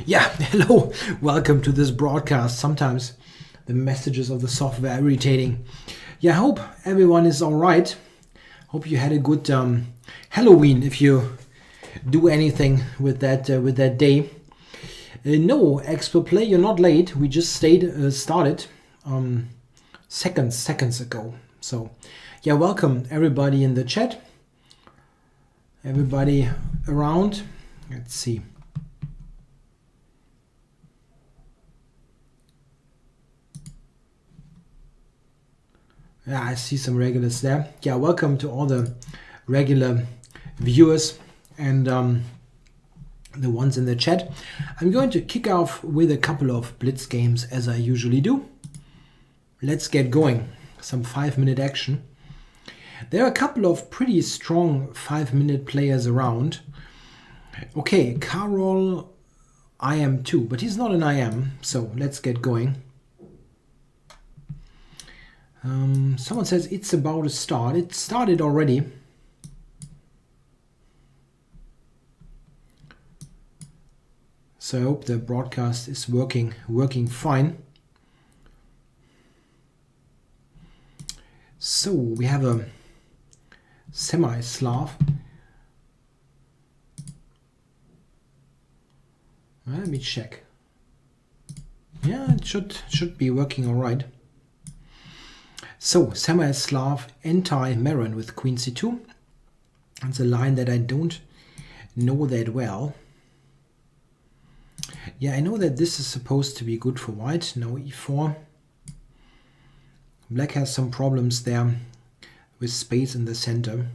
Yeah, hello, welcome to this broadcast. Sometimes the messages of the software are irritating. Yeah, I hope everyone is all right. Hope you had a good Halloween if you do anything with that day. No, Expo Play, you're not late. We just started seconds ago. So, yeah, welcome everybody in the chat. Everybody around. Let's see. Yeah, I see some regulars there. Yeah, welcome to all the regular viewers and the ones in the chat. I'm going to kick off with a couple of blitz games as I usually do. Let's get going. Some 5-minute action. There are a couple of pretty strong 5-minute players around. Okay, Carol IM 2, but he's not an IM, so let's get going. Someone says it's about to start. It started already. So I hope the broadcast is working fine. So we have a semi-Slav. Let me check. Yeah, it should be working all right. So, semi-Slav anti-Maron with Queen c2. It's a line that I don't know that well. Yeah, I know that this is supposed to be good for white. Now e4. Black has some problems there with space in the center.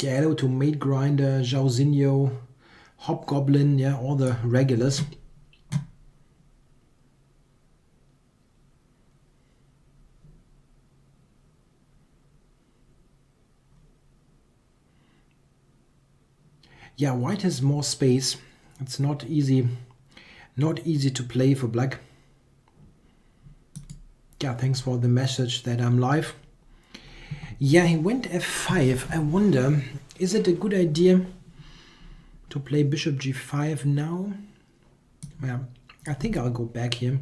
Yeah, hello to Mate Grinder, Jairzinho, Hobgoblin, yeah, all the regulars. Yeah, white has more space. It's not easy to play for black. Yeah, thanks for the message that I'm live. Yeah, he went f5. I wonder, is it a good idea to play bishop g5 now? Yeah, I think I'll go back here.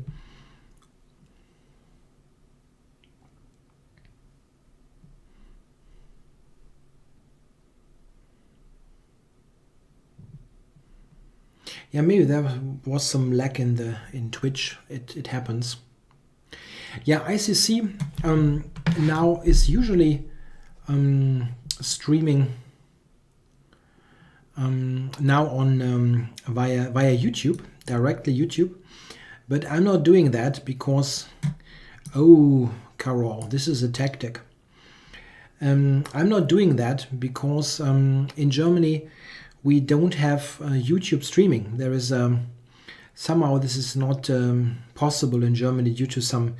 Yeah, maybe there was some lag in Twitch. It happens. Yeah, ICC now is usually streaming now on via YouTube, directly YouTube, but I'm not doing that because Carol, this is a tactic. I'm not doing that because in Germany we don't have YouTube streaming. There is somehow this is not possible in Germany due to some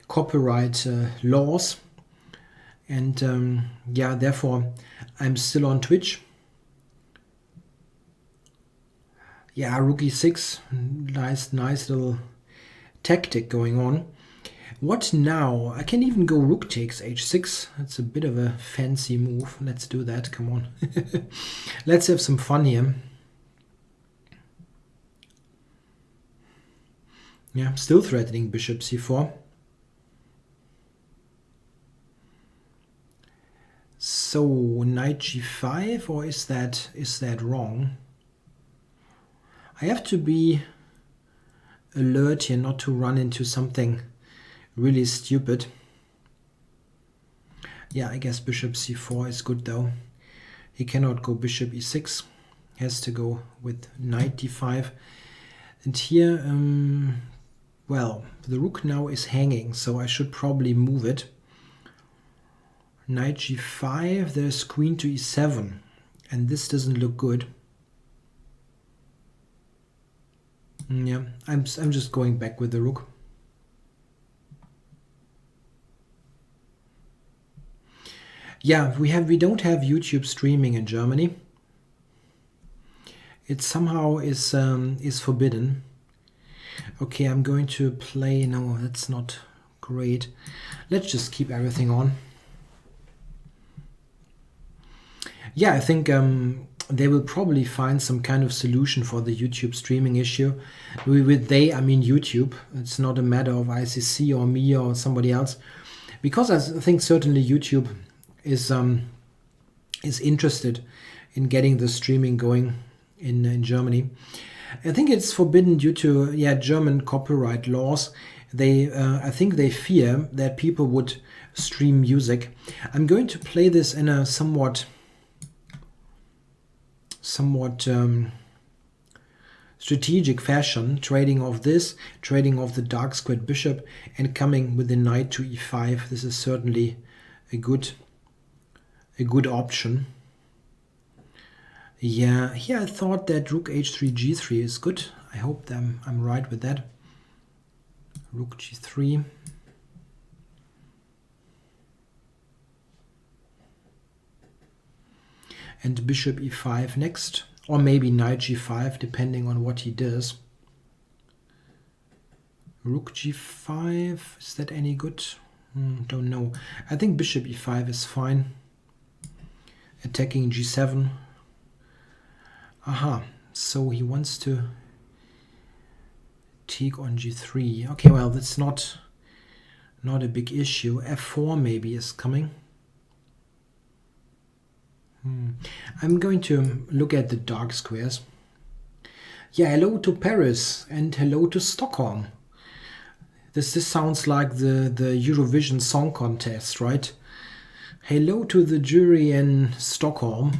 copyright laws, and yeah, therefore I'm still on Twitch. Yeah, rook e6, nice little tactic going on. What now? I can even go rook takes h6. That's a bit of a fancy move. Let's do that. Come on. Let's have some fun here. Yeah, still threatening bishop c4. So knight g5, or is that wrong? I have to be alert here not to run into something really stupid. Yeah, I guess bishop c4 is good though. He cannot go bishop e6. He has to go with knight d5. And here, well, the rook now is hanging, so I should probably move it. Knight g5, there's queen to e7, and this doesn't look good. Yeah, I'm just going back with the rook. Yeah, we don't have YouTube streaming in Germany. It somehow is forbidden. Okay, I'm going to play. No, that's not great. Let's just keep everything on. Yeah, I think they will probably find some kind of solution for the YouTube streaming issue. With they, I mean YouTube. It's not a matter of ICC or me or somebody else, because I think certainly YouTube is interested in getting the streaming going in Germany. I think it's forbidden due to German copyright laws. I think they fear that people would stream music. I'm going to play this in a somewhat strategic fashion, trading off this, trading off the dark squared bishop, and coming with the knight to e5. This is certainly a good option. Yeah, here I thought that rook h3 g3 is good. I hope I'm right with that. Rook g3. And bishop e5 next, or maybe knight g5, depending on what he does. Rook g5, is that any good? Don't know. I think bishop e5 is fine. Attacking g7. Aha, so he wants to take on g3. Okay, well, that's not a big issue. f4 maybe is coming. I'm going to look at the dark squares. Yeah, hello to Paris and hello to Stockholm. This sounds like the Eurovision Song Contest, right? Hello to the jury in Stockholm.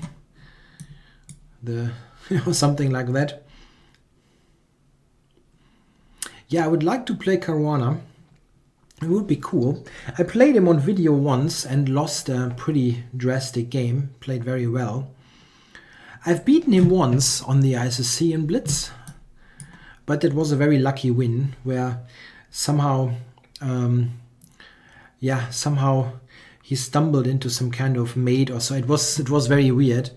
Something like that. Yeah, I would like to play Caruana. It would be cool. I played him on video once and lost a pretty drastic game. Played very well. I've beaten him once on the ICC in Blitz, but it was a very lucky win where somehow he stumbled into some kind of mate or so. It was very weird.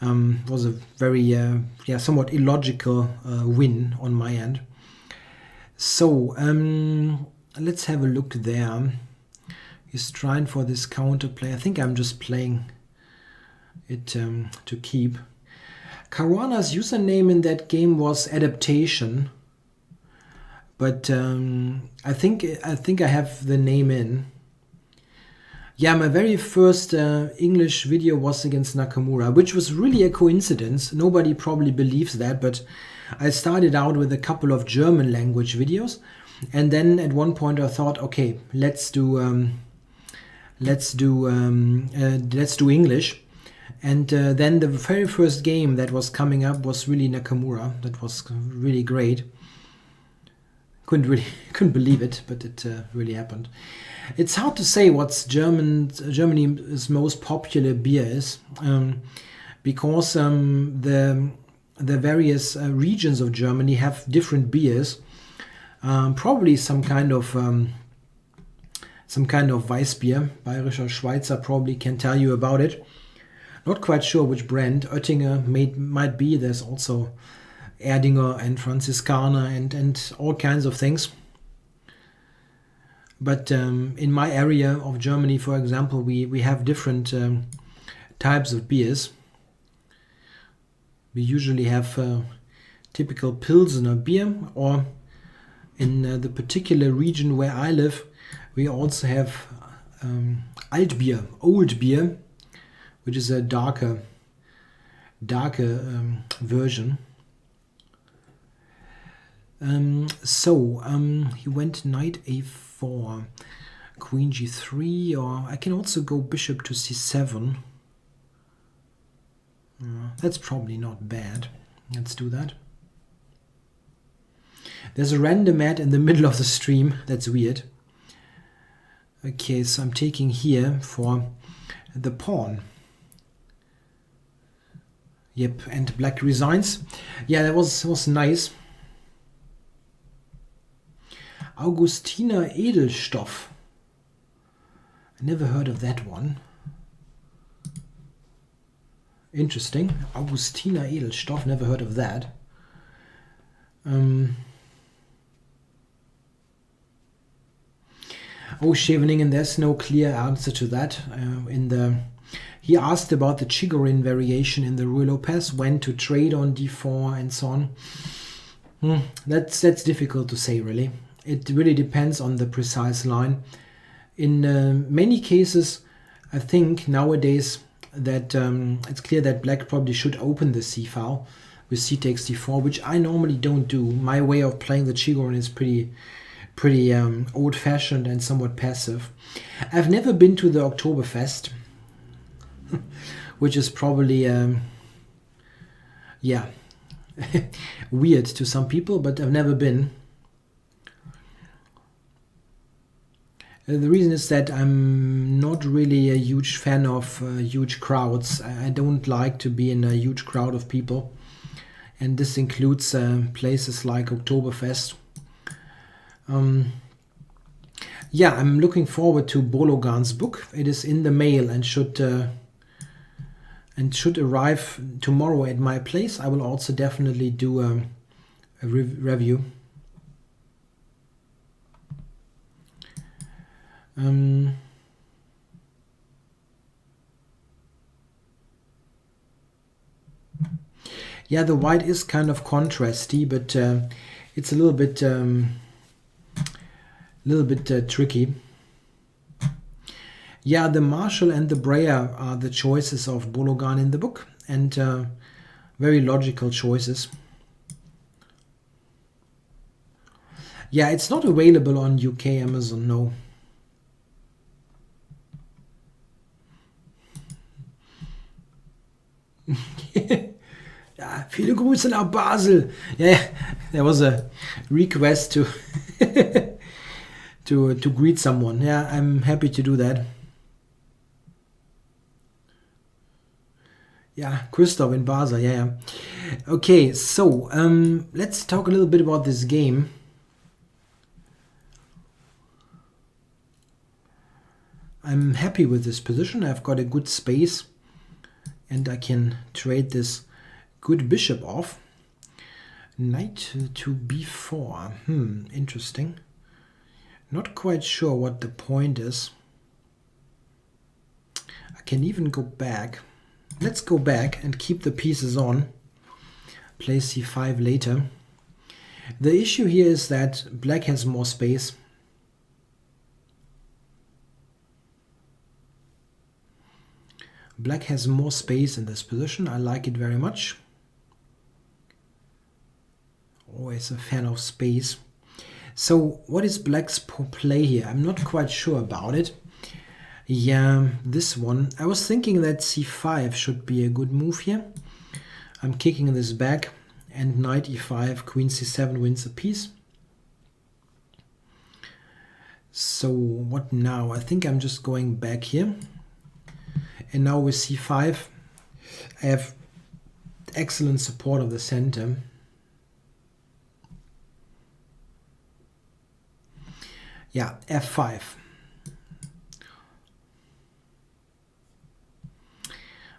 It was a very somewhat illogical win on my end. So let's have a look there. He's trying for this counterplay. I think I'm just playing it to keep. Caruana's username in that game was Adaptation, but I think I have the name in. Yeah, my very first English video was against Nakamura, which was really a coincidence. Nobody probably believes that, but I started out with a couple of German language videos, and then at one point I thought, okay, let's do English. And then the very first game that was coming up was really Nakamura. That was really great. Couldn't believe it, but it really happened. It's hard to say what's Germany's most popular beer is, because the various regions of Germany have different beers. Probably some kind of Weissbier. Bayerischer Schweizer probably can tell you about it. Not quite sure which brand. Oettinger might be. There's also Erdinger and Franziskaner and all kinds of things. But in my area of Germany, for example, we have different types of beers. We usually have typical Pilsener beer, or in the particular region where I live, we also have Altbier, old beer, which is a darker version. He went knight a4, queen g3, or I can also go bishop to c7. That's probably not bad. Let's do that. There's a random ad in the middle of the stream. That's weird. Okay, so I'm taking here for the pawn. Yep, and black resigns. Yeah, that was nice. Augustiner Edelstoff. I never heard of that one. Interesting. Augustiner Edelstoff, never heard of that. Oh, Scheveningen, there's no clear answer to that. In the He asked about the Chigorin variation in the Ruy Lopez, when to trade on d4 and so on. That's difficult to say, really. It really depends on the precise line. In many cases, I think nowadays that it's clear that black probably should open the c-file with c takes d4, which I normally don't do. My way of playing the Chigorin is pretty old-fashioned and somewhat passive. I've never been to the Oktoberfest, which is probably yeah, weird to some people, but I've never been. The reason is that I'm not really a huge fan of huge crowds. I don't like to be in a huge crowd of people, and this includes places like Oktoberfest. Yeah, I'm looking forward to Bologan's book. It is in the mail and should arrive tomorrow at my place. I will also definitely do a review. Yeah, the white is kind of contrasty, but it's a little bit tricky. Yeah, the Marshall and the Breyer are the choices of Bologan in the book, and very logical choices. Yeah, it's not available on UK Amazon, no. Ja, viele Grüße nach Basel. Yeah, there was a request to to greet someone. Yeah, I'm happy to do that. Yeah, Christoph in Basel. Yeah. Okay, so let's talk a little bit about this game. I'm happy with this position. I've got a good space, and I can trade this good bishop off. Knight to b4. Interesting. Not quite sure what the point is. I can even go back. Let's go back and keep the pieces on. Play c5 later. The issue here is that black has more space. Black has more space in this position. I like it very much. Always a fan of space. So what is black's play here? I'm not quite sure about it. Yeah, this one. I was thinking that c5 should be a good move here. I'm kicking this back, and knight e5, queen c7 wins a piece. So what now? I think I'm just going back here. And now with c5, I have excellent support of the center. Yeah, f5.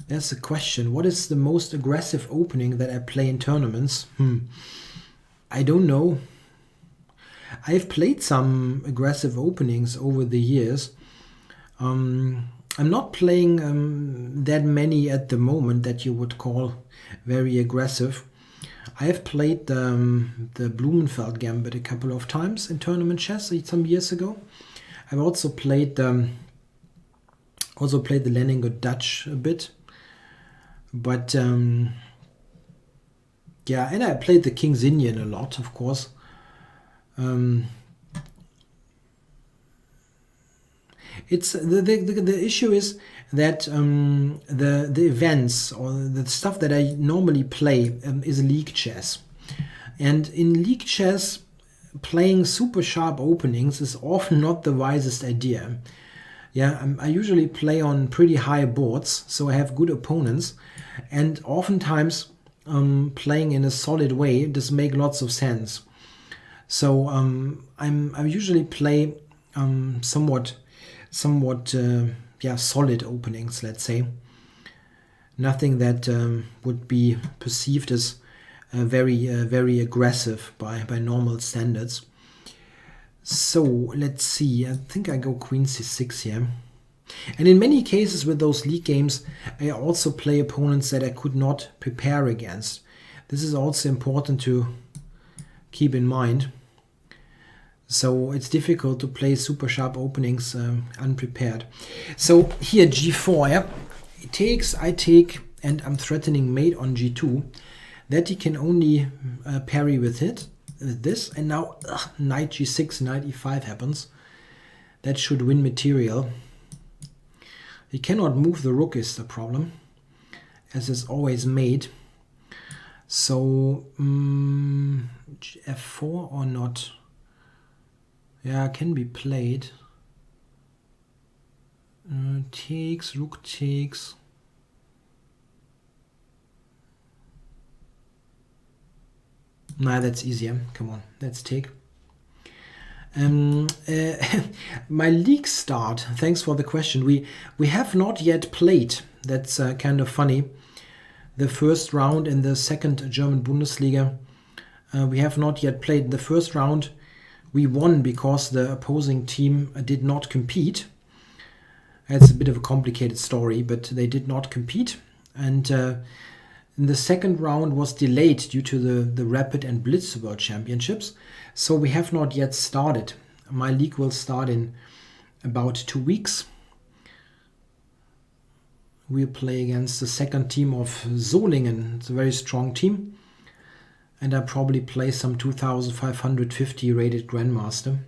That's the question. What is the most aggressive opening that I play in tournaments? I don't know. I've played some aggressive openings over the years. I'm not playing that many at the moment that you would call very aggressive. I have played the Blumenfeld Gambit a couple of times in tournament chess some years ago. I've also played the Leningrad Dutch a bit, but yeah, and I played the King's Indian a lot, of course. It's the issue is that the events or the stuff that I normally play is league chess, and in league chess playing super sharp openings is often not the wisest idea. Yeah, I usually play on pretty high boards, so I have good opponents, and oftentimes playing in a solid way does make lots of sense. So I usually play somewhat solid openings, let's say. Nothing that would be perceived as very aggressive by normal standards. So let's see. I think I go queen c6 here. And in many cases with those league games, I also play opponents that I could not prepare against. This is also important to keep in mind. So it's difficult to play super sharp openings unprepared. So here g4, yeah, it takes, I take, and I'm threatening mate on g2. That he can only parry with it, with this. And now knight g6, knight e5 happens. That should win material. He cannot move the rook is the problem, as is always made. So f4 or not? Yeah, can be played. Takes, rook takes. Nah, that's easier. Come on, let's take. My league start. Thanks for the question. We have not yet played. That's kind of funny. The first round in the second German Bundesliga. We have not yet played. The first round we won because the opposing team did not compete. It's a bit of a complicated story, but they did not compete. And in the second round was delayed due to the Rapid and Blitz World Championships. So we have not yet started. My league will start in about 2 weeks. We'll play against the second team of Solingen. It's a very strong team. And I probably play some 2550 rated Grandmaster.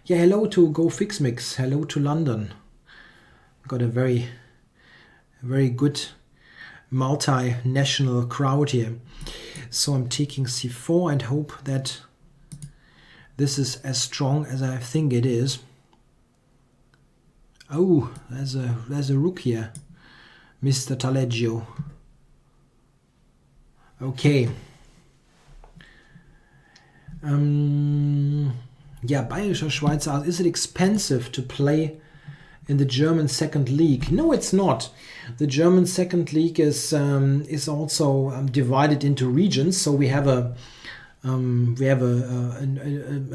Yeah, hello to Go Fix Mix. Hello to London. Got a very good multinational crowd here. So I'm taking c4 and hope that this is as strong as I think it is. Oh, there's a rook here, Mr. Taleggio. Okay. Yeah, Bayerischer Schweizer. Is it expensive to play in the German second league? No, it's not. The German second league is also divided into regions. So we have a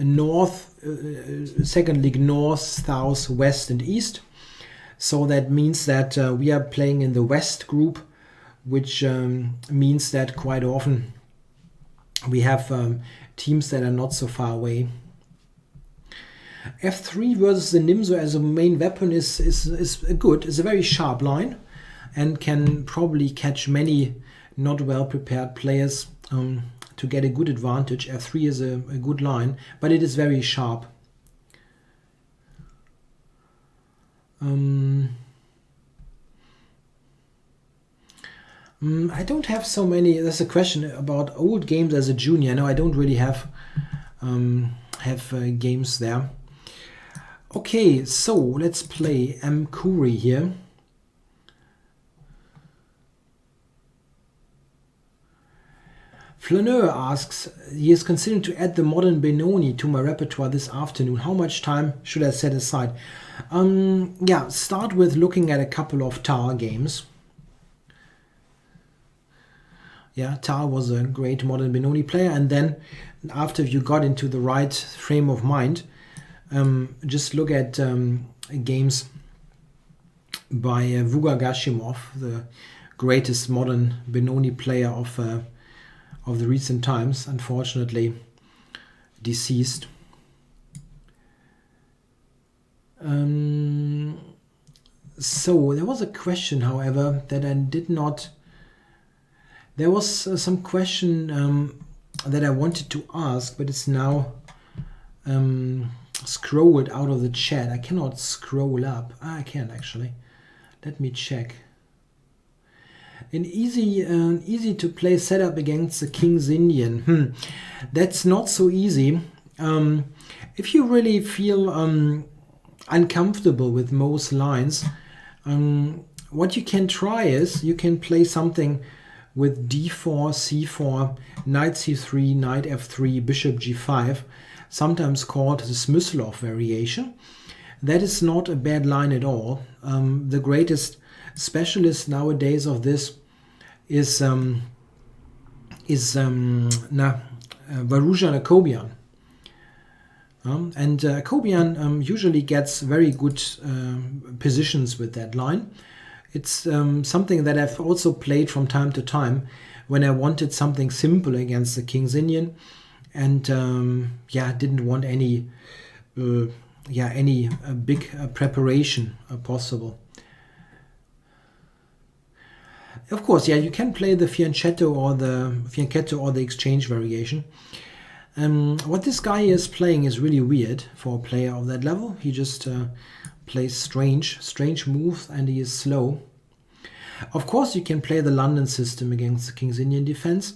north second league, north, south, west, and east. So that means that we are playing in the west group, which means that quite often we have teams that are not so far away. f3 versus the Nimzo as a main weapon is good. It's a very sharp line and can probably catch many not well prepared players to get a good advantage. f3 is a good line, but it is very sharp. I don't have so many. There's a question about old games as a junior. No, I don't really have games there. Okay, so let's play M. Kuri here. Flaneur asks, he is considering to add the modern Benoni to my repertoire this afternoon. How much time should I set aside? Yeah, start with looking at a couple of Tar games. Yeah, Tar was a great modern Benoni player, and then after you got into the right frame of mind, just look at games by Vuga Gashimov, the greatest modern Benoni player of the recent times, unfortunately deceased. So there was a question, however, that I did not. There was some question that I wanted to ask, but it's now scrolled out of the chat. I cannot scroll up. I can actually. Let me check. An easy to play setup against the King's Indian. That's not so easy. If you really feel uncomfortable with most lines, what you can try is you can play something with d4, c4, knight c3, knight f3, bishop g5, sometimes called the Smyslov variation. That is not a bad line at all. The greatest specialist nowadays of this is Varuja Nakobian. And Kobian usually gets very good positions with that line. It's something that I've also played from time to time when I wanted something simple against the King's Indian, and yeah, didn't want any big preparation possible. Of course, yeah, you can play the fianchetto or the exchange variation. What this guy is playing is really weird for a player of that level. He just plays strange moves, and he is slow. Of course, you can play the London system against the King's Indian defense,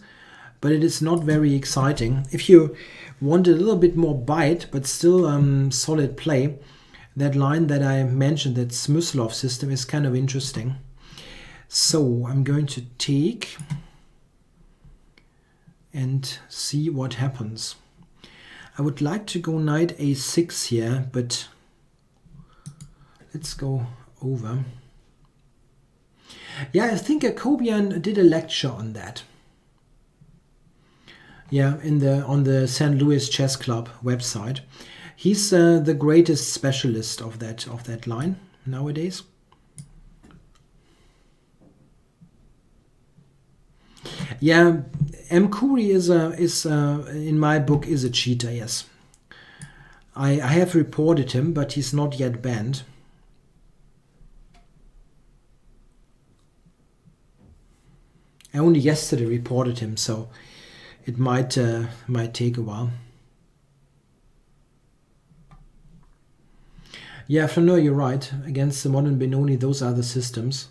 but it is not very exciting. If you want a little bit more bite, but still solid play, that line that I mentioned, that Smyslov system, is kind of interesting. So I'm going to take and see what happens. I would like to go knight a6 here, but let's go over. Yeah, I think Kobian did a lecture on that. Yeah, on the St. Louis Chess Club website. He's the greatest specialist of that line nowadays. Yeah, M. Khoury is in my book is a cheater. Yes, I have reported him, but he's not yet banned. I only yesterday reported him, so it might take a while. Yeah, Flaneur, you're right. Against the modern Benoni, those are the systems.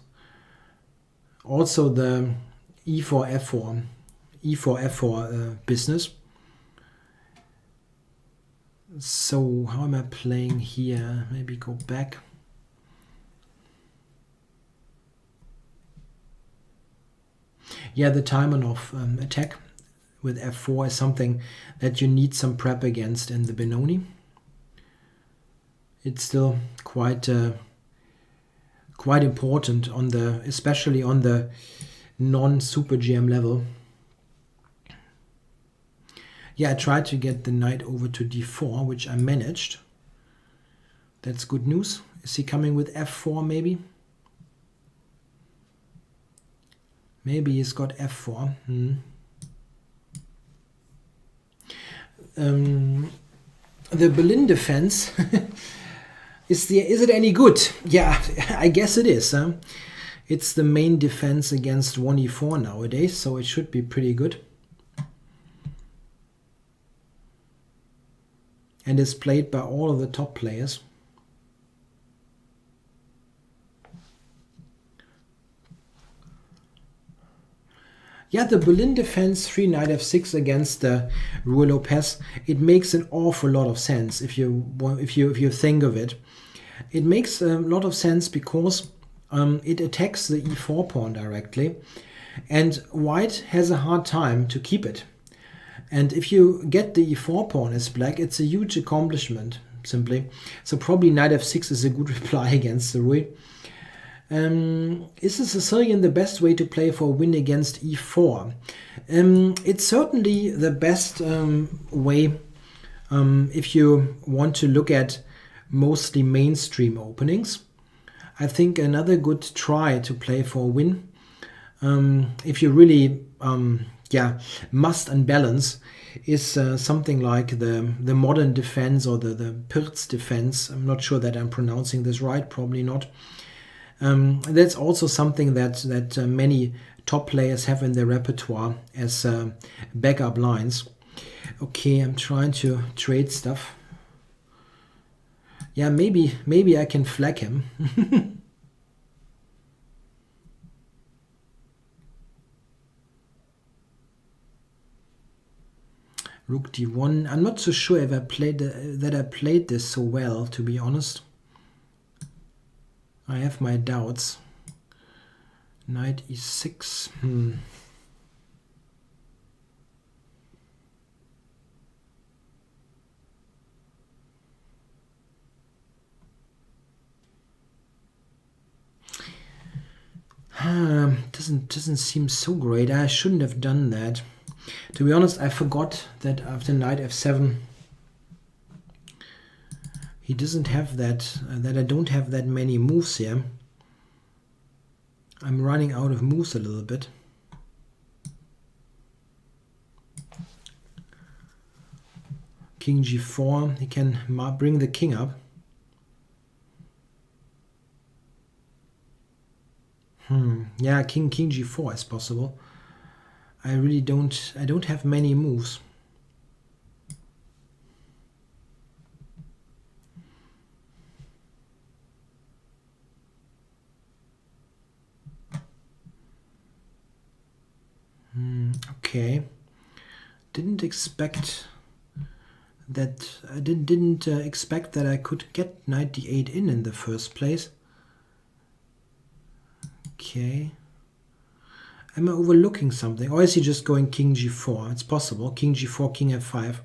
Also the E4, F4 business. So how am I playing here? Maybe go back. Yeah, the Taimanov attack with F4 is something that you need some prep against in the Benoni. It's still quite important especially on the non-super GM level. Yeah, I tried to get the knight over to d4, which I managed. That's good news. Is he coming with f4 maybe? Maybe he's got f4. The Berlin defense, is it any good? Yeah, I guess it is. It's the main defense against 1e4 nowadays, so it should be pretty good. And is played by all of the top players. Yeah, the Berlin defense 3 knight f6 against the Ruy Lopez, it makes an awful lot of sense if you think of it. It makes a lot of sense because it attacks the e4 pawn directly, and white has a hard time to keep it. And if you get the e4 pawn as black, it's a huge accomplishment, simply. So probably knight f6 is a good reply against the Ruy. Is the Sicilian the best way to play for a win against e4? It's certainly the best way if you want to look at mostly mainstream openings. I think another good try to play for a win, if you really must unbalance, is something like the modern defense or the Pirz defense. I'm not sure that I'm pronouncing this right, probably not. That's also something that many top players have in their repertoire as backup lines. Okay, I'm trying to trade stuff. Yeah, maybe I can flag him. Rook d1. I'm not so sure if I played this so well, to be honest. I have my doubts. Knight e6. Doesn't seem so great. I shouldn't have done that. To be honest, I forgot that after knight f7 he doesn't have that, that I don't have that many moves here. I'm running out of moves a little bit. King g4, he can bring the king up. Yeah, king g4 is possible. I really don't have many moves. Okay. Didn't expect that. I didn't expect that I could get knight d8 in the first place. Okay. Am I overlooking something? Or is he just going king g4? It's possible. King g4, king f5.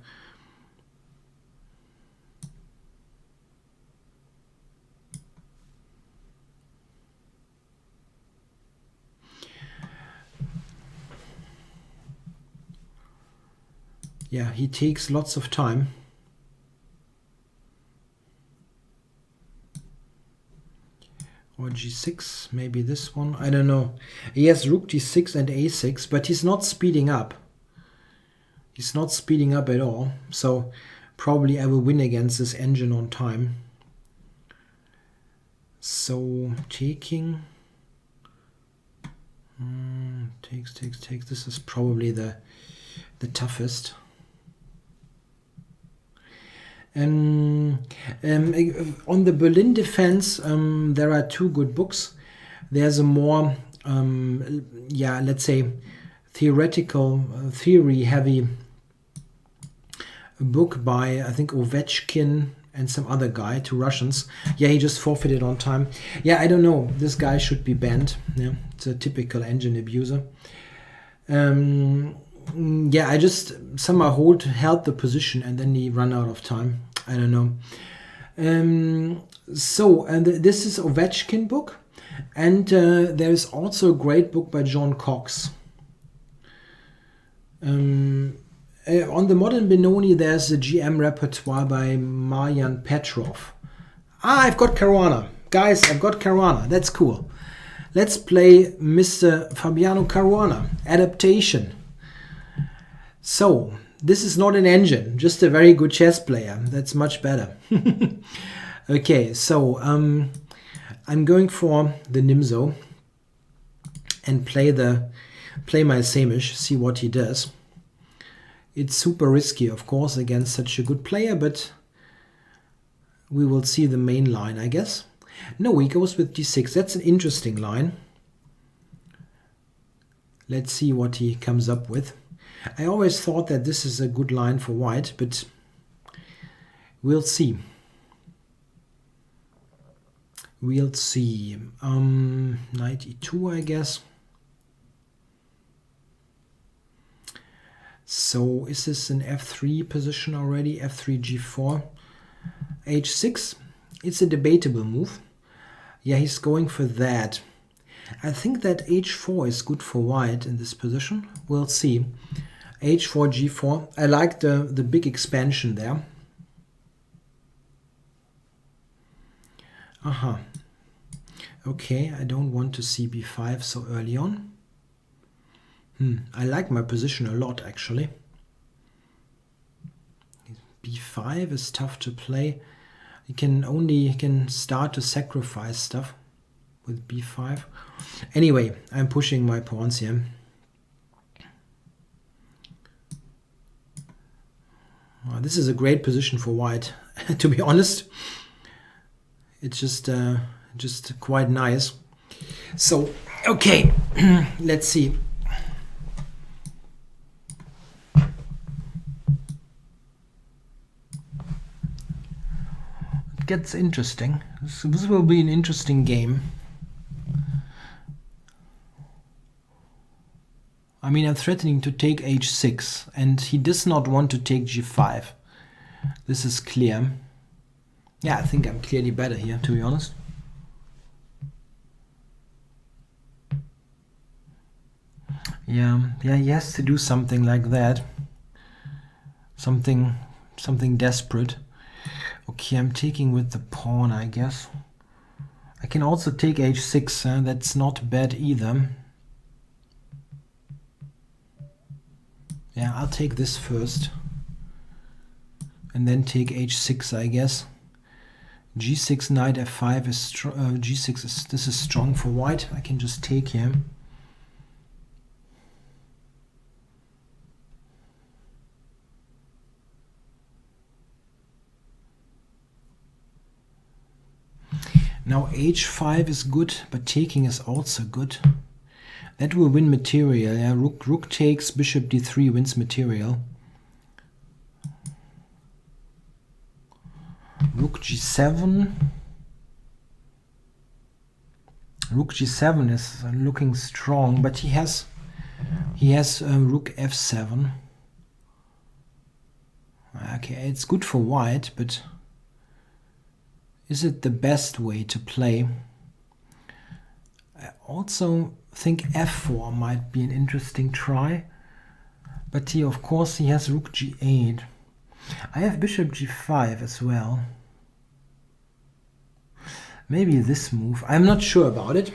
Yeah, he takes lots of time. Or g6, maybe this one, I don't know. He has rook d6 and a6, but he's not speeding up. He's not speeding up at all, so probably I will win against this engine on time. So taking, takes. This is probably the toughest. On the Berlin defense, there are two good books. There's a more, yeah, let's say, theory-heavy book by, I think, Ovechkin and some other guy, 2 Russians. Yeah, he just forfeited on time. Yeah, I don't know. This guy should be banned. Yeah, it's a typical engine abuser. Yeah, I just somehow held the position and then he ran out of time. I don't know. This is Ovechkin book, and there is also a great book by John Cox. On the Modern Benoni, there's a GM repertoire by Marjan Petrov. I've got Caruana. Guys, I've got Caruana. That's cool. Let's play Mr. Fabiano Caruana. Adaptation. So, this is not an engine, just a very good chess player. That's much better. Okay, so I'm going for the Nimzo and play my Samish, see what he does. It's super risky, of course, against such a good player, but we will see the main line, I guess. No, he goes with d6. That's an interesting line. Let's see what he comes up with. I always thought that this is a good line for white, but we'll see. We'll see. Knight e2, I guess. So is this an f3 position already? f3, g4, h6. It's a debatable move. Yeah, he's going for that. I think that h4 is good for white in this position. We'll see. h4, g4. I like the big expansion there. Aha. Okay, I don't want to see b5 so early on. I like my position a lot, actually. b5 is tough to play. You can start to sacrifice stuff with b5. Anyway, I'm pushing my pawns here. Well, this is a great position for white, to be honest. It's just quite nice. So, okay, let's see. It gets interesting. This will be an interesting game. I mean, I'm threatening to take h6, and he does not want to take g5. This is clear. Yeah, I think I'm clearly better here, to be honest. Yeah, he has to do something like that. Something desperate. Okay, I'm taking with the pawn, I guess. I can also take h6, that's not bad either. Yeah, I'll take this first. And then take h6, I guess. g6, knight f5 is strong. g6 is, this is strong for white. I can just take here. Now h5 is good, but taking is also good. That will win material. Yeah, rook takes, bishop d3 wins material. Rook g7. Rook g7 is looking strong, but he has rook f7. Okay, it's good for white, but is it the best way to play? I also think f4 might be an interesting try, but he, of course, he has rook g8. I have bishop g5 as well. Maybe this move. I'm not sure about it.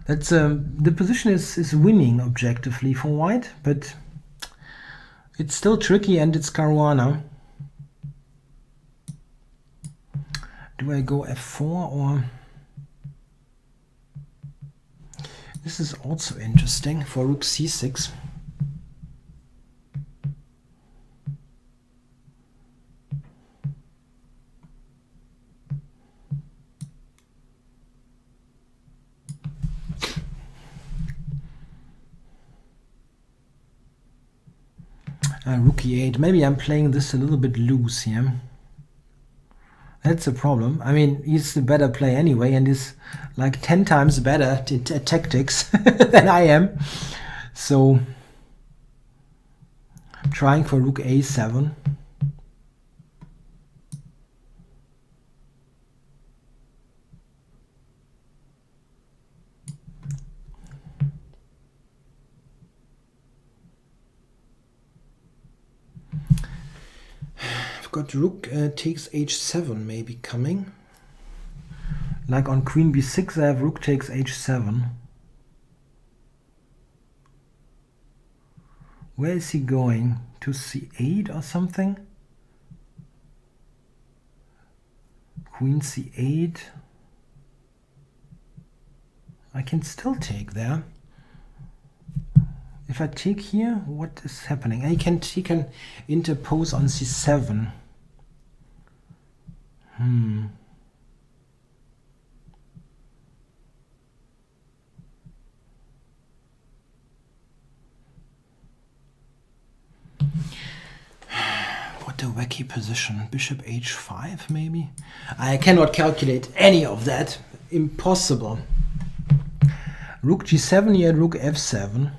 That's the position is winning objectively for white, but it's still tricky and it's Caruana. Do I go f4 or... This is also interesting for rook c6. Rook e8. Maybe I'm playing this a little bit loose here. That's a problem. I mean, he's the better player anyway, and is like 10 times better at tactics than I am. So I'm trying for rook a7. Got rook takes h7 maybe coming. Like on queen b6 I have rook takes h7. Where is he going? To c8 or something? Queen c8. I can still take there. If I take here, what is happening? He can interpose on c7. What a wacky position. Bishop h5 maybe? I cannot calculate any of that. Impossible. Rook g7 here, rook f7.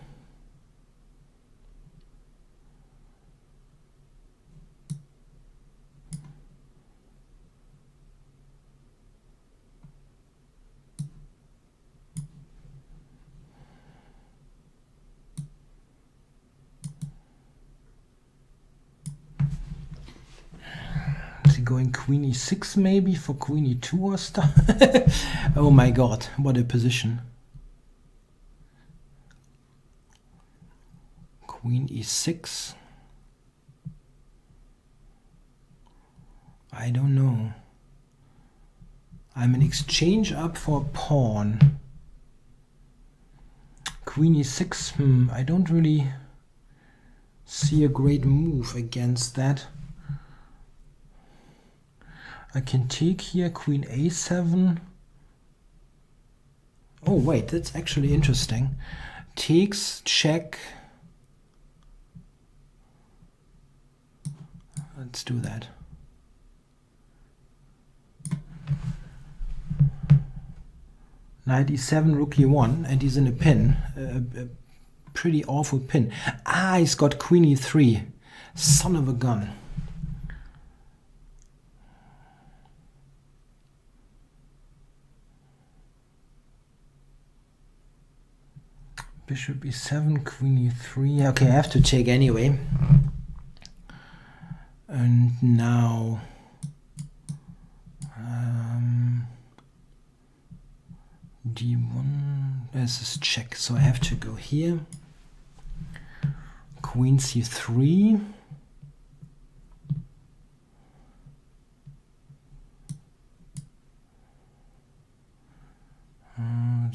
Going queen e6 maybe for queen e2 or stuff. Oh my god, what a position. Queen e6. I don't know. I'm an exchange up for a pawn. Queen e6, I don't really see a great move against that. I can take here queen a7. Oh wait, that's actually interesting. Takes, check. Let's do that. Knight e7, rook e1, and he's in a pin. A pretty awful pin. Ah, he's got queen e3. Son of a gun. Bishop e7, queen e3. Okay, I have to take anyway. And now d1, there's this check, so I have to go here. Queen c3.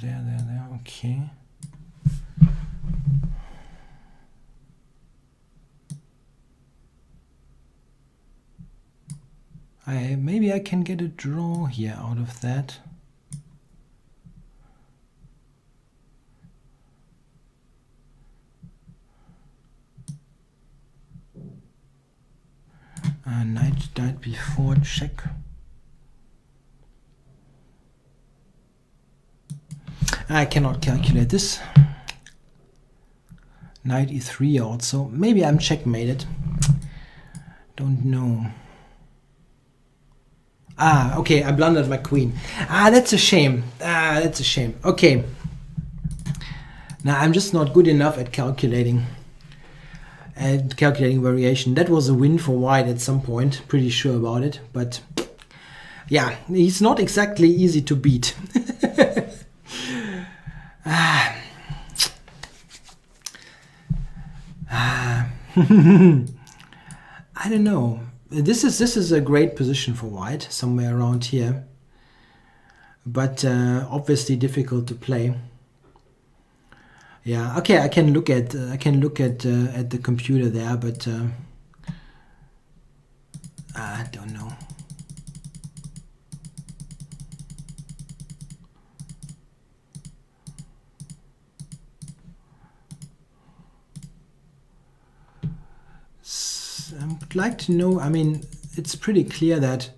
There, okay. Maybe I can get a draw here out of that. Knight b4, check. I cannot calculate this. Knight e3 also. Maybe I'm checkmated. Don't know. Okay, I blundered my queen. That's a shame. That's a shame. Okay. Now I'm just not good enough at calculating. Variation. That was a win for white at some point. Pretty sure about it. But yeah, he's not exactly easy to beat. I don't know. This is a great position for white, somewhere around here, but obviously difficult to play. Yeah, okay, I can look at the computer there, but I don't know. I would like to know, I mean, it's pretty clear that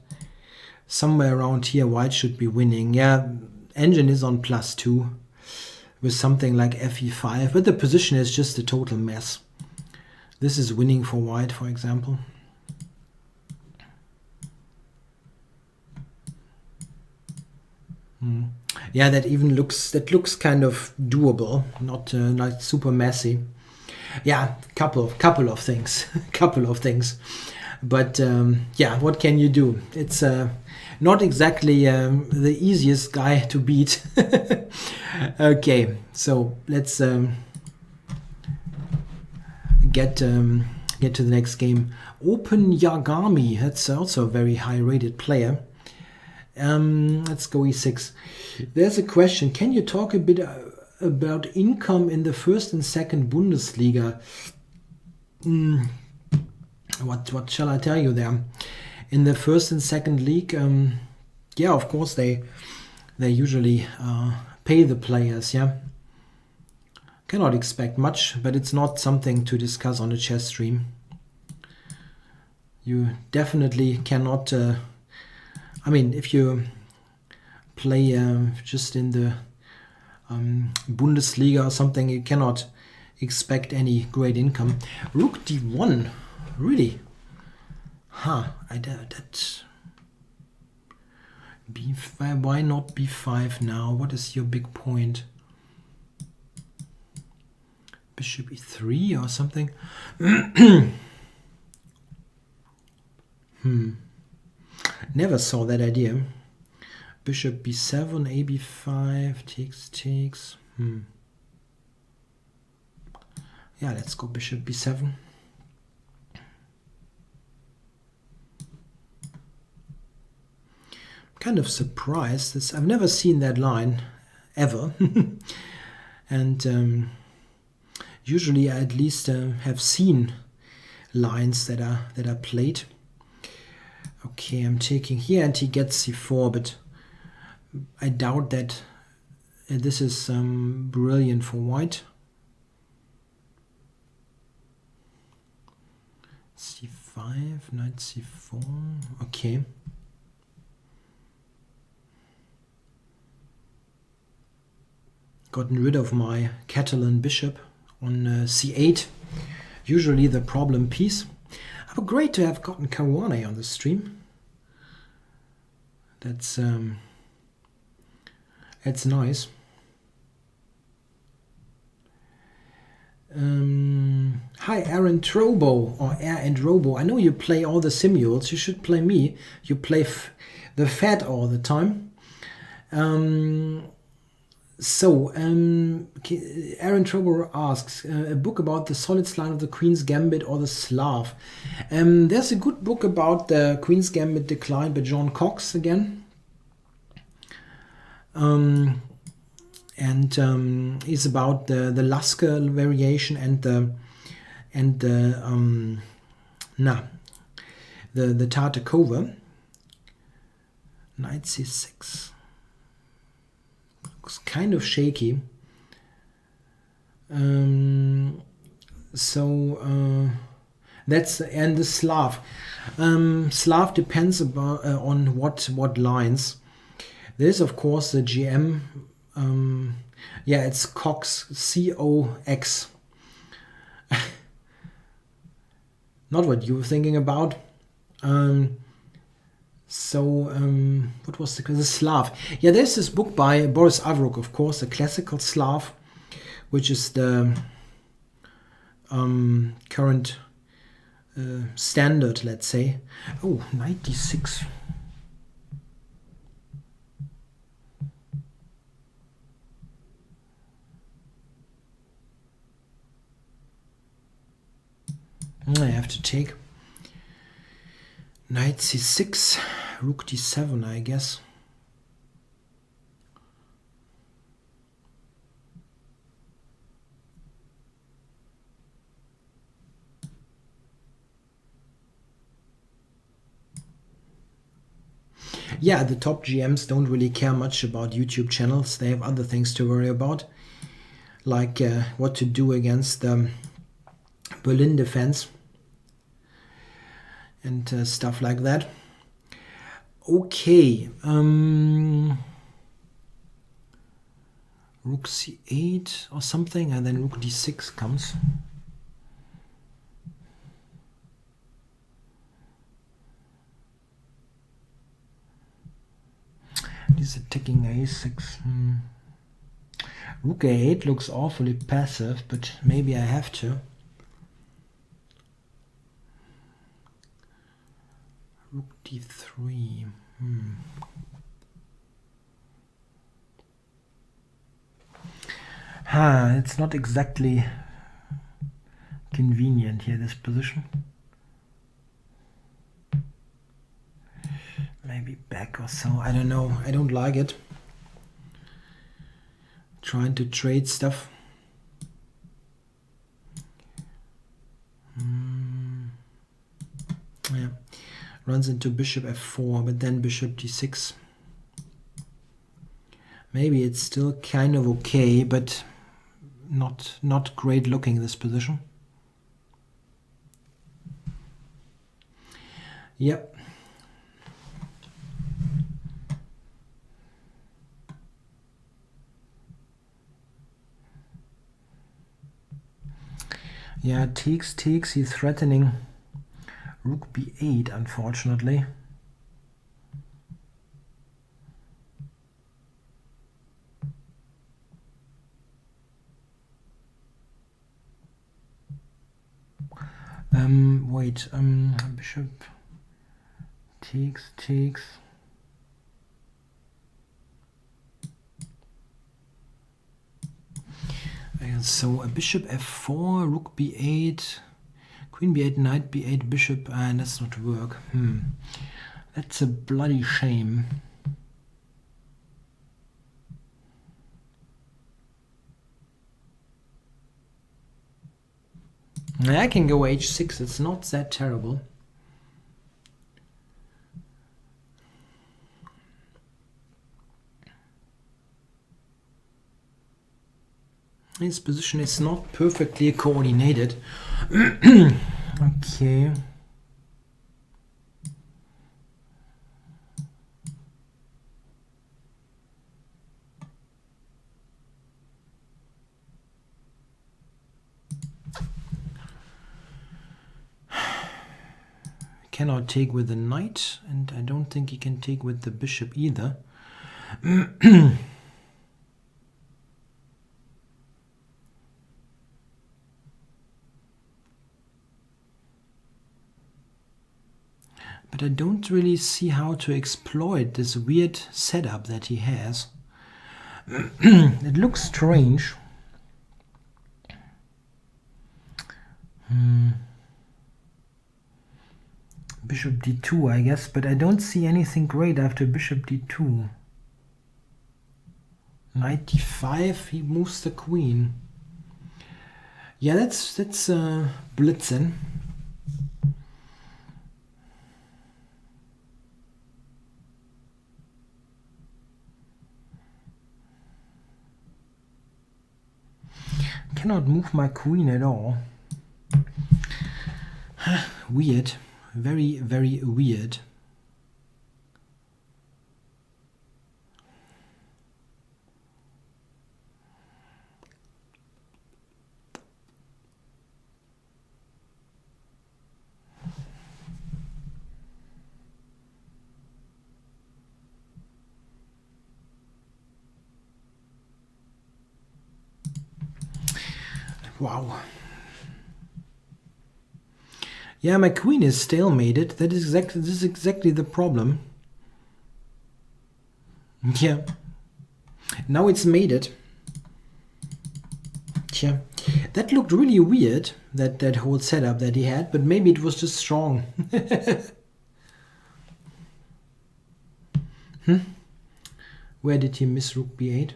somewhere around here white should be winning. Yeah, engine is on +2 with something like fe5, but the position is just a total mess. This is winning for white, for example. Yeah, that looks kind of doable, not super messy. Yeah, couple of things, but yeah, what can you do? It's not exactly the easiest guy to beat. Okay, so let's get to the next game. Open Yagami, that's also a very high rated player. Let's go e6. There's a question, can you talk a bit about income in the first and second Bundesliga? What shall I tell you there? In the first and second league, yeah, of course they usually pay the players. Yeah, cannot expect much, but it's not something to discuss on a chess stream. You definitely cannot. I mean, if you play just in the Bundesliga or something, you cannot expect any great income. Rook d1, really? I doubt that. B5, why not b5 now? What is your big point? Bishop e3 or something? Never saw that idea. Bishop b7, a b5, takes. Yeah, let's go bishop b7. Kind of surprised. I've never seen that line ever, and usually I at least have seen lines that are played. Okay, I'm taking here, and he gets c4, but I doubt that this is brilliant for white. c5, knight c4. Okay. Gotten rid of my Catalan bishop on c8. Usually the problem piece. But great to have gotten Caruana on the stream. That's nice. Hi, Aaron Trobo, or Air and Robo. I know you play all the simules. You should play me. You play the Fat all the time. Aaron Trobo asks, a book about the solid line of the Queen's Gambit or the Slav. There's a good book about the Queen's Gambit Decline by John Cox again. Is about the Lasker variation and the Tartakova. Knight c6 looks kind of shaky. That's and the Slav. Slav depends on what lines. There's of course the GM. It's Cox, C-O-X. Not what you were thinking about. What was the Slav? Yeah, there's this book by Boris Avrukh, of course, the classical Slav, which is the current standard, let's say. Oh, 96. I have to take Knight c6, Rook d7, I guess. Yeah, the top GMs don't really care much about YouTube channels. They have other things to worry about, like what to do against the Berlin defense and stuff like that. Okay, Rook c8 or something, and then Rook d6 comes. He's attacking a6. Rook a8 looks awfully passive, but maybe I have to. Rook d3. It's not exactly convenient here, this position. Maybe back or so, I don't know. I don't like it. Trying to trade stuff. Yeah, runs into bishop f4, but then bishop d6. Maybe it's still kind of okay, but not great looking, this position. Yep. Yeah, takes, he's threatening Rook b8, unfortunately. Bishop takes. So a bishop f4, rook b8, queen b8, knight b8, bishop, and that's not work. That's a bloody shame. I can go h6, it's not that terrible. His position is not perfectly coordinated. Okay. Cannot take with the knight, and I don't think he can take with the bishop either. Yeah, But I don't really see how to exploit this weird setup that he has. It looks strange. Bishop d2, I guess, but I don't see anything great after bishop d2. Knight d5, he moves the queen. Yeah, that's blitzen. Cannot move my queen at all. Weird. Very, very weird. Wow. Yeah, my queen is stalemated. This is exactly the problem. Yeah. Now it's mated. Yeah. That looked really weird, that whole setup that he had, but maybe it was just strong. Where did he miss rook b8?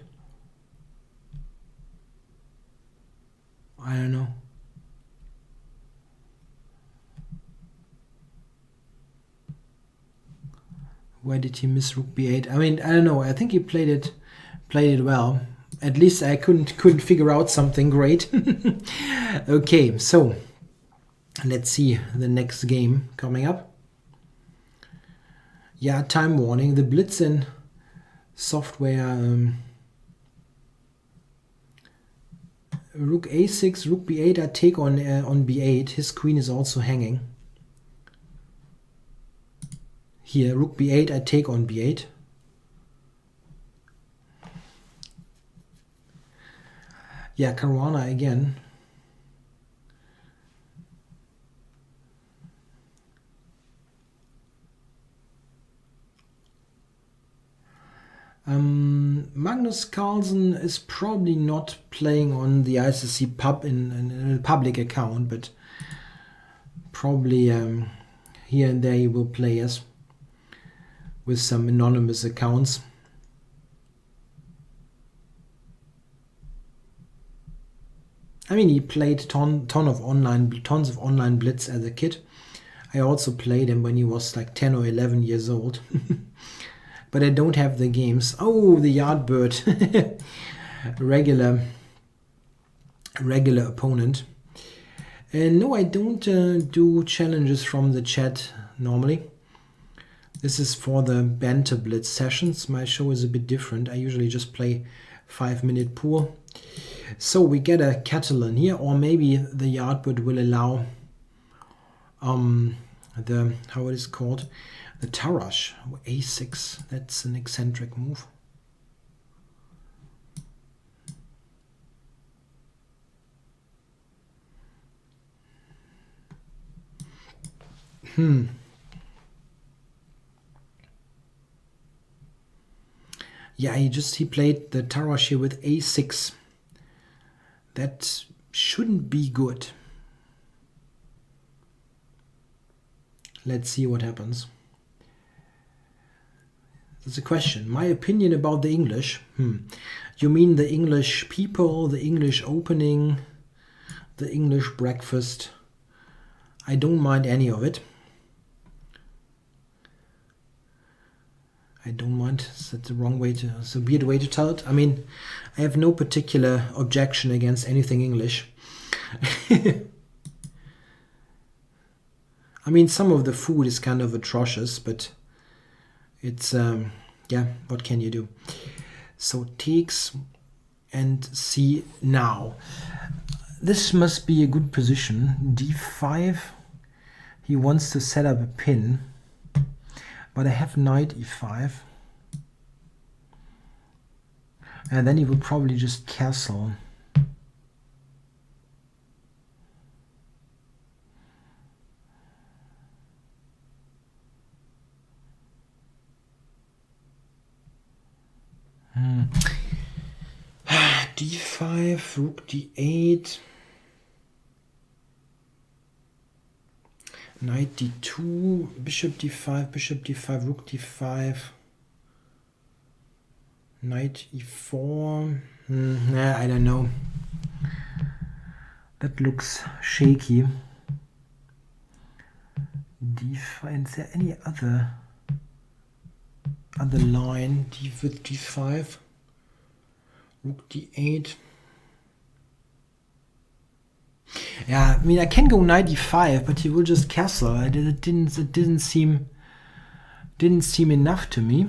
I don't know. Where did he miss rook b8? I mean, I don't know. I think he played it well. At least I couldn't figure out something great. Okay, so let's see the next game coming up. Yeah, time warning. The Blitzen software. Rook a6, rook b8. I take on b8. His queen is also hanging. Here, rook b8. I take on b8. Yeah, Caruana again. Magnus Carlsen is probably not playing on the ICC pub in a public account, but probably here and there he will play us with some anonymous accounts. I mean, he played tons of online blitz as a kid. I also played him when he was like 10 or 11 years old. But I don't have the games. Oh, the Yardbird. regular opponent. No, I don't do challenges from the chat normally. This is for the Banter Blitz sessions. My show is a bit different. I usually just play 5-minute pool. So we get a Catalan here, or maybe the Yardbird will allow the, how it is called, the Tarash, a6. That's an eccentric move. Yeah, he played the Tarash here with a6. That shouldn't be good. Let's see what happens. There's a question. My opinion about the English. You mean the English people, the English opening, the English breakfast? I don't mind any of it. I don't mind. Is that the wrong way to, it's a weird way to tell it? I mean, I have no particular objection against anything English. I mean, some of the food is kind of atrocious, but it's, yeah, what can you do? So takes and see now. This must be a good position. d5. He wants to set up a pin. But I have knight e5. And then he will probably just castle. d5, rook d8, knight d2, bishop d5, rook d5, knight e4. I don't know. That looks shaky. d5. Is there any other line? With d5, rook d8. Yeah, I mean I can go knight e5, but he will just castle. It didn't seem enough to me.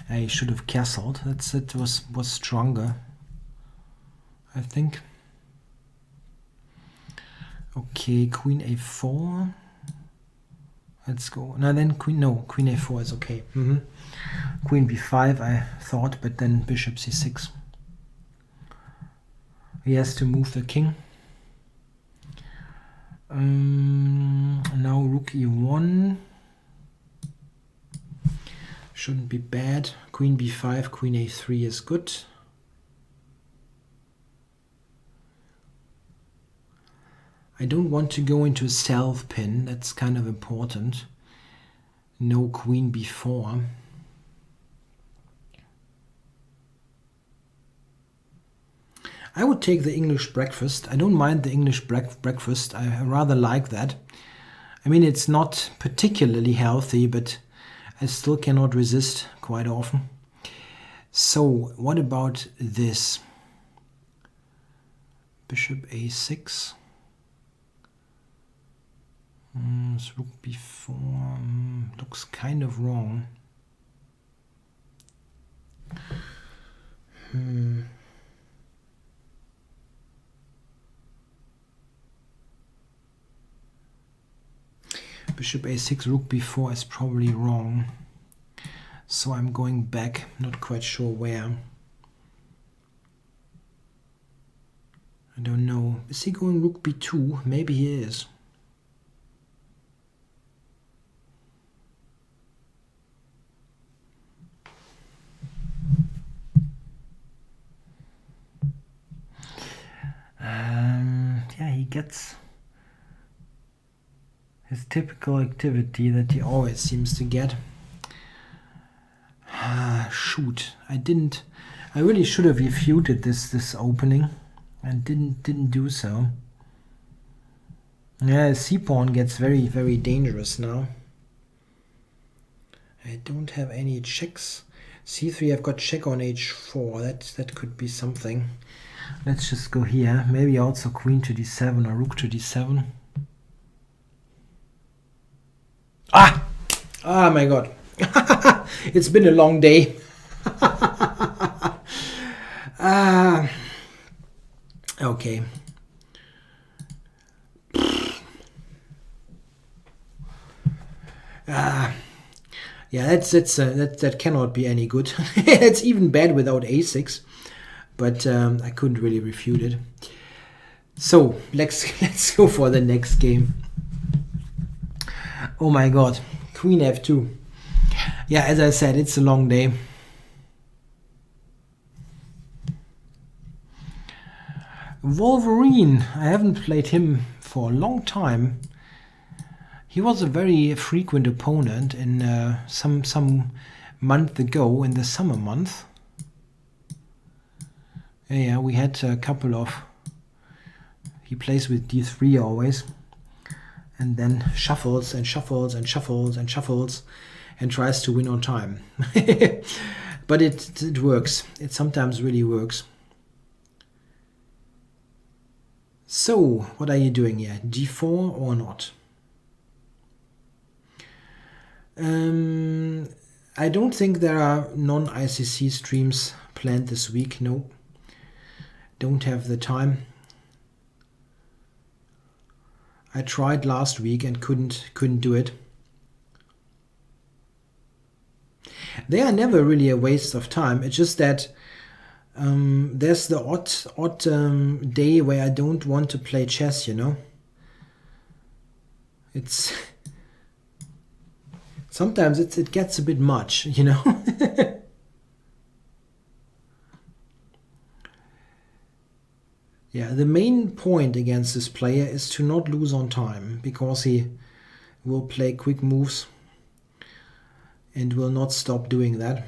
I should have castled. That was stronger, I think. Okay, queen a4. Let's go. No, then queen a4 is okay. Queen b5, I thought, but then bishop c6. He has to move the king. Now rook e1. Shouldn't be bad. Queen b5, queen a3 is good. I don't want to go into a self-pin. That's kind of important. No queen b4. I would take the English breakfast. I don't mind the English breakfast. I rather like that. I mean, it's not particularly healthy, but I still cannot resist quite often. So what about this? Bishop a6. Rook b4 looks kind of wrong. Bishop a6, rook b4 is probably wrong. So I'm going back, not quite sure where. I don't know. Is he going rook b2? Maybe he is. Yeah, he gets his typical activity that he always seems to get. Shoot, I really should have refuted this opening and didn't do so. Yeah, c-pawn gets very, very dangerous now. I don't have any checks. c3, I've got check on h4. That could be something. Let's just go here. Maybe also queen to d7 or rook to d7. Ah, my god. It's been a long day. Okay. Yeah, that cannot be any good. It's even bad without a6, but I couldn't really refute it. So let's go for the next game. Oh my god, queen f2. Yeah, as I said, it's a long day. Wolverine, I haven't played him for a long time. He was a very frequent opponent in some month ago, in the summer month. Yeah, we had a couple of... He plays with d3 always, and then shuffles and shuffles and shuffles and shuffles and tries to win on time. But it works. It sometimes really works. So, what are you doing here? d4 or not? I don't think there are non-ICC streams planned this week. No, don't have the time. I tried last week and couldn't do it. They are never really a waste of time. It's just that there's the odd day where I don't want to play chess, you know. It's Sometimes it gets a bit much, you know. Yeah, the main point against this player is to not lose on time, because he will play quick moves and will not stop doing that.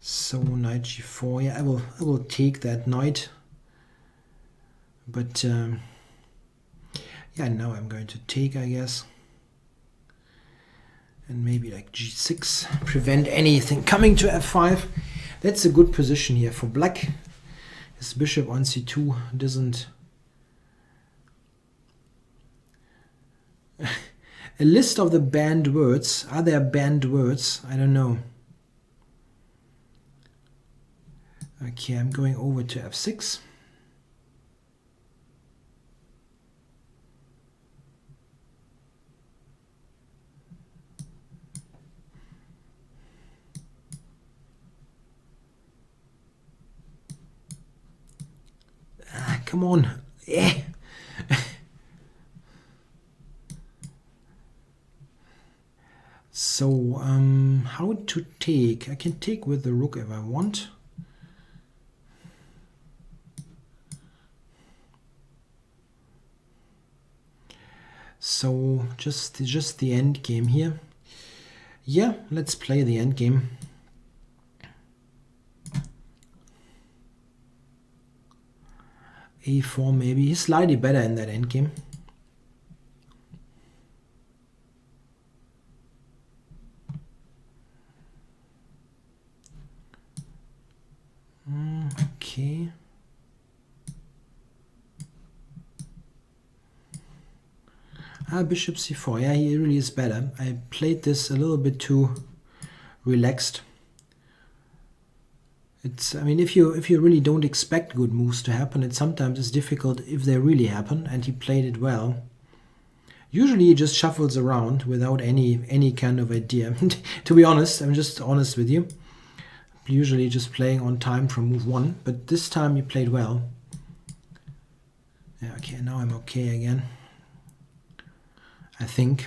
So knight g4, yeah, I will take that knight, but yeah, now I'm going to take, I guess, and maybe like g6, prevent anything coming to f5. That's a good position here for black. His bishop on c2 doesn't. A list of the banned words. Are there banned words? I don't know. Okay, I'm going over to f6. Ah, come on. Yeah. So, how to take? I can take with the rook if I want. So just the end game here. Yeah, let's play the end game. A4 maybe. He's slightly better in that end game. Okay. Bishop c4. Yeah, he really is better. I played this a little bit too relaxed. It's, I mean, if you really don't expect good moves to happen, it sometimes is difficult if they really happen, and he played it well. Usually he just shuffles around without any kind of idea. To be honest, I'm just honest with you. Usually just playing on time from move 1, but this time he played well. Yeah, okay, now I'm okay again. I think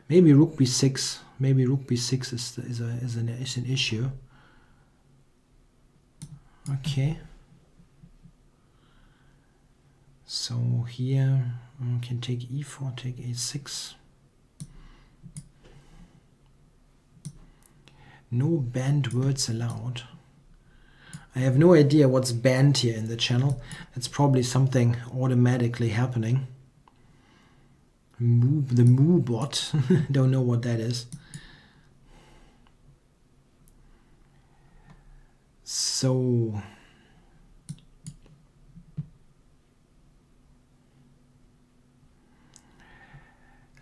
maybe rook b6. Maybe rook b6 is an issue. Okay. So here I can take e4, take a6. No banned words allowed. I have no idea what's banned here in the channel. That's probably something automatically happening. The moo bot. Don't know what that is. So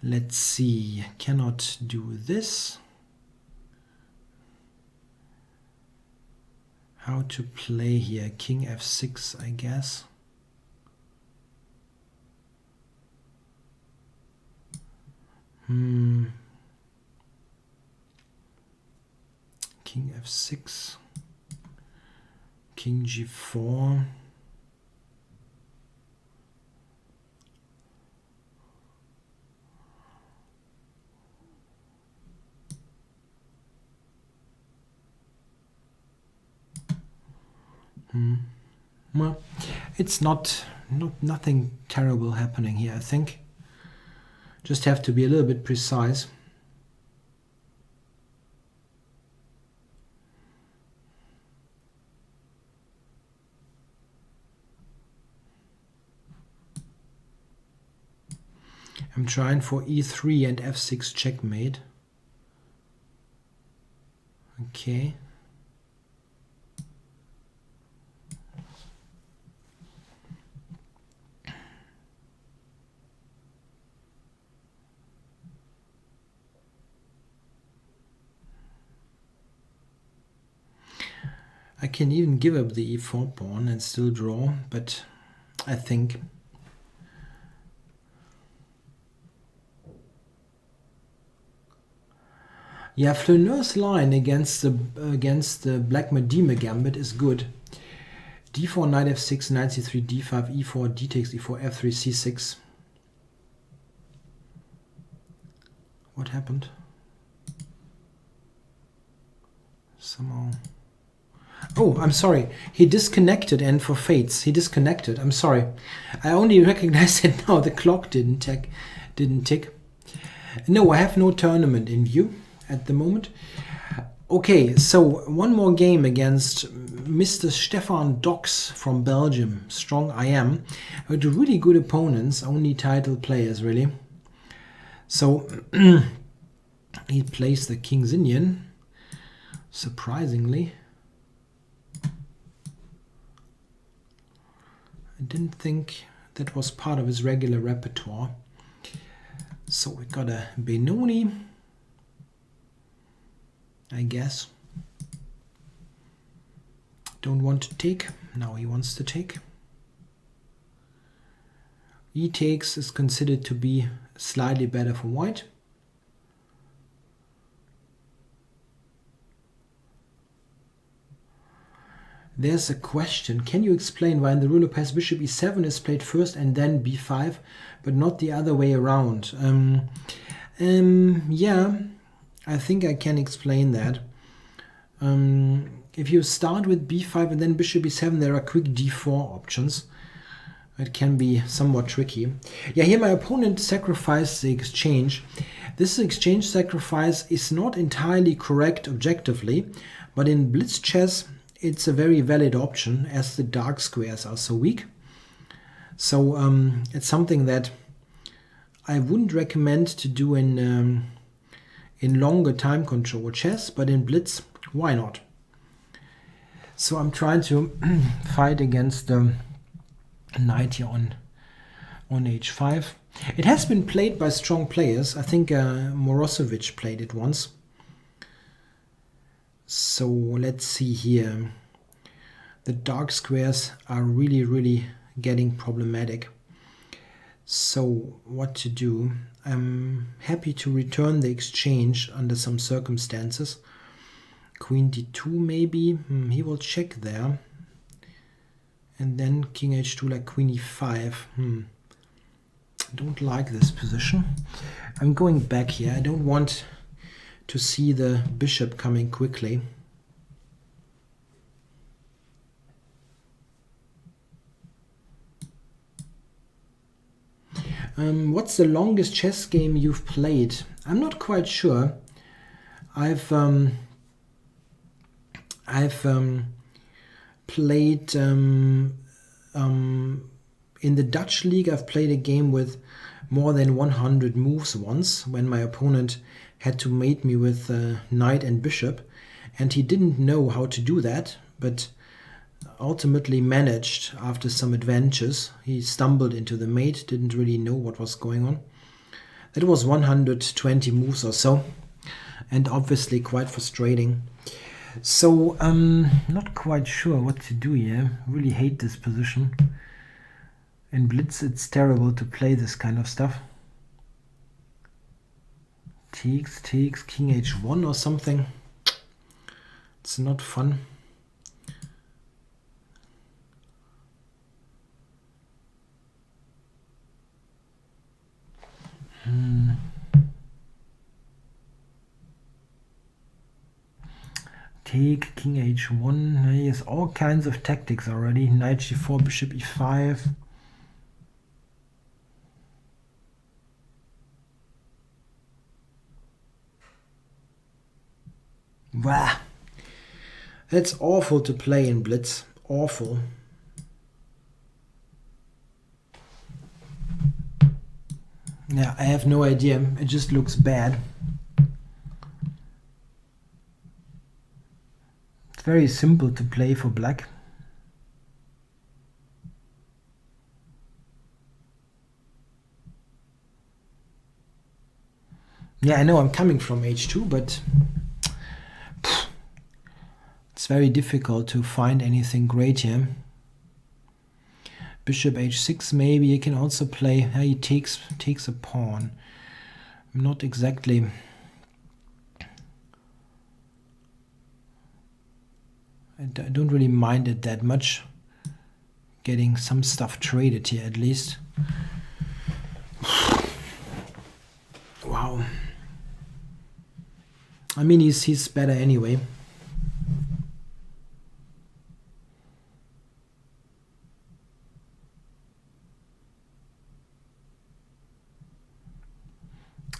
let's see. Cannot do this. How to play here? King f6, I guess. King f6. King g4. Well, it's nothing terrible happening here, I think. Just have to be a little bit precise. I'm trying for e3 and f6 checkmate. Okay. I can even give up the e4 pawn and still draw, but I think yeah, Fleurneur's line against the Black Medina gambit is good. d4, knight f6, knight c3, d5, e4, d takes e4, f3, c6. What happened? Somehow. Oh, I'm sorry. He disconnected, and for fates, he disconnected. I'm sorry. I only recognized it now. The clock didn't tick. No, I have no tournament in view at the moment. Okay, so one more game against Mr. Stefan Dox from Belgium. Strong I am. With really good opponents, only title players really. So he plays the King's Indian, surprisingly. I didn't think that was part of his regular repertoire. So we got a Benoni, I guess. Don't want to take. Now he wants to take. E takes is considered to be slightly better for white. There's a question. Can you explain why in the rule of pass bishop e7 is played first and then b5, but not the other way around? Yeah, I think I can explain that. If you start with b5 and then bishop e7, there are quick d4 options. It can be somewhat tricky. Yeah, here my opponent sacrificed the exchange. This exchange sacrifice is not entirely correct objectively, but in blitz chess it's a very valid option as the dark squares are so weak. So it's something that I wouldn't recommend to do in longer time control chess, but in blitz, why not? So I'm trying to fight against the knight here on h5. It has been played by strong players. I think Morozovic played it once. So let's see here. The dark squares are really getting problematic. So what to do? I'm happy to return the exchange under some circumstances. Queen d2 maybe. He will check there. And then king h2 like queen e5. I don't like this position. I'm going back here. I don't want to see the bishop coming quickly. What's the longest chess game you've played? I'm not quite sure. I've played in the Dutch league. I've played a game with more than 100 moves once, when my opponent had to mate me with knight and bishop, and he didn't know how to do that, but ultimately managed after some adventures. He stumbled into the mate, didn't really know what was going on. That was 120 moves or so, and obviously quite frustrating. So I'm not quite sure what to do here. Really hate this position. In blitz it's terrible to play this kind of stuff. Takes, king h1 or something. It's not fun. Take, king h1. He has all kinds of tactics already. Knight g4, bishop e5. Wow. That's awful to play in blitz. Awful. Yeah, I have no idea. It just looks bad. It's very simple to play for black. Yeah, I know I'm coming from h2, but it's very difficult to find anything great here. Bishop h6 maybe. You can also play. He takes a pawn. Not exactly. I don't really mind it that much. getting some stuff traded here at least. Wow. I mean, he's better anyway.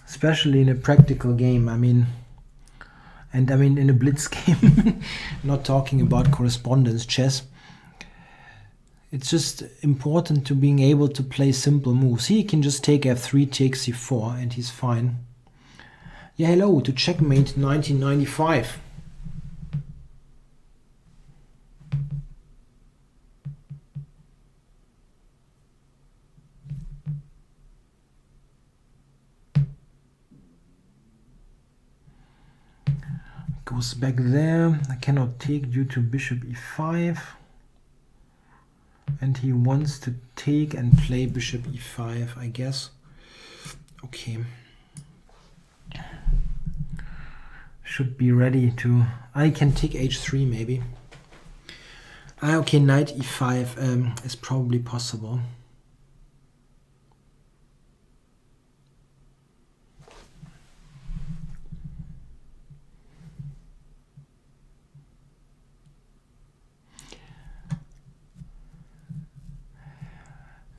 Especially in a practical game, I mean, and I mean in a blitz game, not talking about correspondence chess. It's just important to being able to play simple moves. He can just take f3, take c4, and he's fine. Yeah, hello to Checkmate 1995. Goes back there. I cannot take due to bishop e5. And he wants to take and play bishop e5, I guess. Okay. Should be ready to... I can take h3 maybe. Okay, knight e5 is probably possible.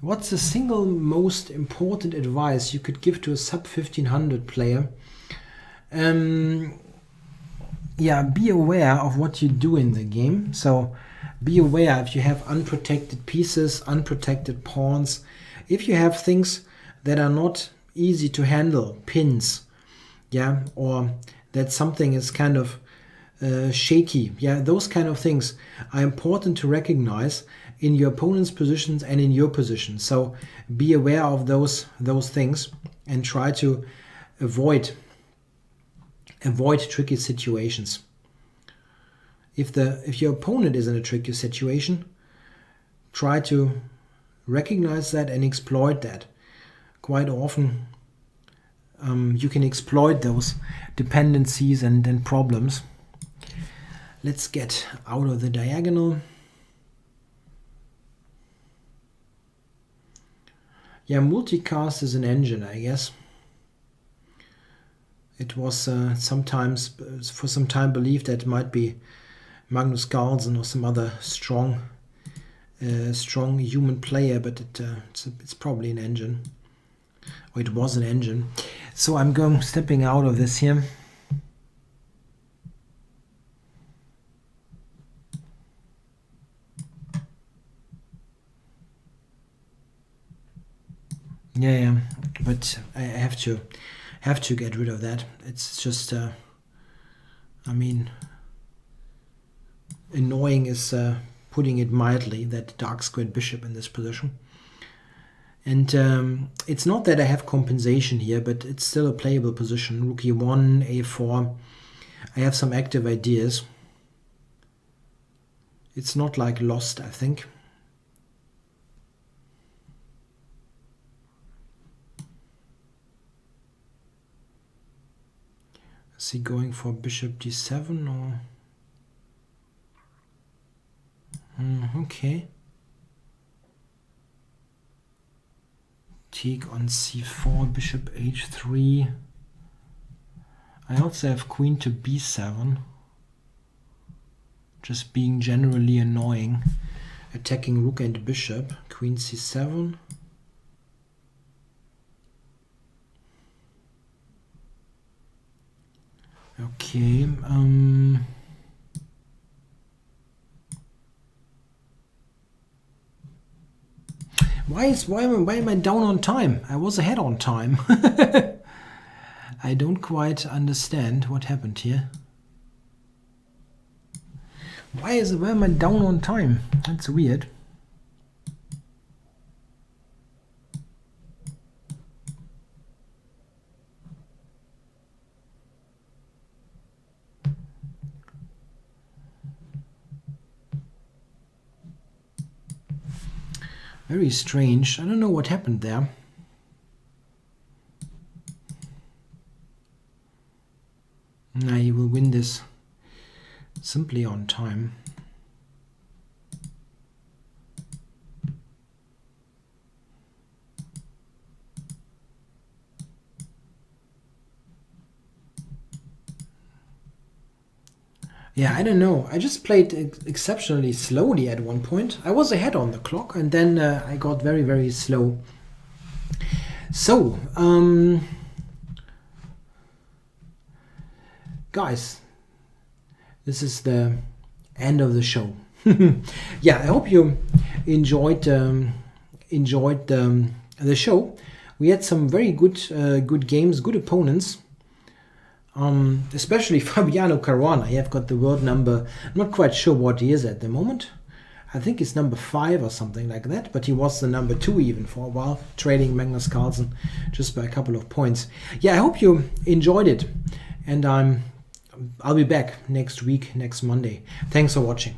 What's the single most important advice you could give to a sub 1500 player? Yeah, be aware of what you do in the game. So be aware if you have unprotected pieces, unprotected pawns, if you have things that are not easy to handle, pins, yeah, or that something is kind of shaky, yeah, those kind of things are important to recognize in your opponent's positions and in your position. So be aware of those things and try to avoid tricky situations. If your opponent is in a tricky situation, try to recognize that and exploit that. Quite often you can exploit those dependencies and problems. Let's get out of the diagonal. Yeah, multicast is an engine, I guess. It was sometimes, for some time, believed that it might be Magnus Carlsen or some other strong human player, but it's probably an engine. Or it was an engine. So I'm stepping out of this here. Yeah, but I have to get rid of that. It's just, I mean, annoying is putting it mildly, that dark squared bishop in this position. And it's not that I have compensation here, but it's still a playable position. Rook e1, a4. I have some active ideas. It's not like lost, I think. Is he going for bishop d7 or? Okay. Take on c4, bishop h3. I also have queen to b7. Just being generally annoying. Attacking rook and bishop. Queen c7. Okay. Why am I down on time? I was ahead on time. I don't quite understand what happened here. Why am I down on time? That's weird. Very strange. I don't know what happened there. Nah, he will win this simply on time. Yeah, I don't know. I just played exceptionally slowly at one point. I was ahead on the clock, and then I got very, very slow. So, guys, this is the end of the show. Yeah, I hope you enjoyed the show. We had some very good games, good opponents. Especially Fabiano Caruana. I have got the world number. I'm not quite sure what he is at the moment. I think he's number 5 or something like that, but he was the number 2 even for a while, trading Magnus Carlsen just by a couple of points. Yeah, I hope you enjoyed it, and I'll be back next week, next Monday. Thanks for watching.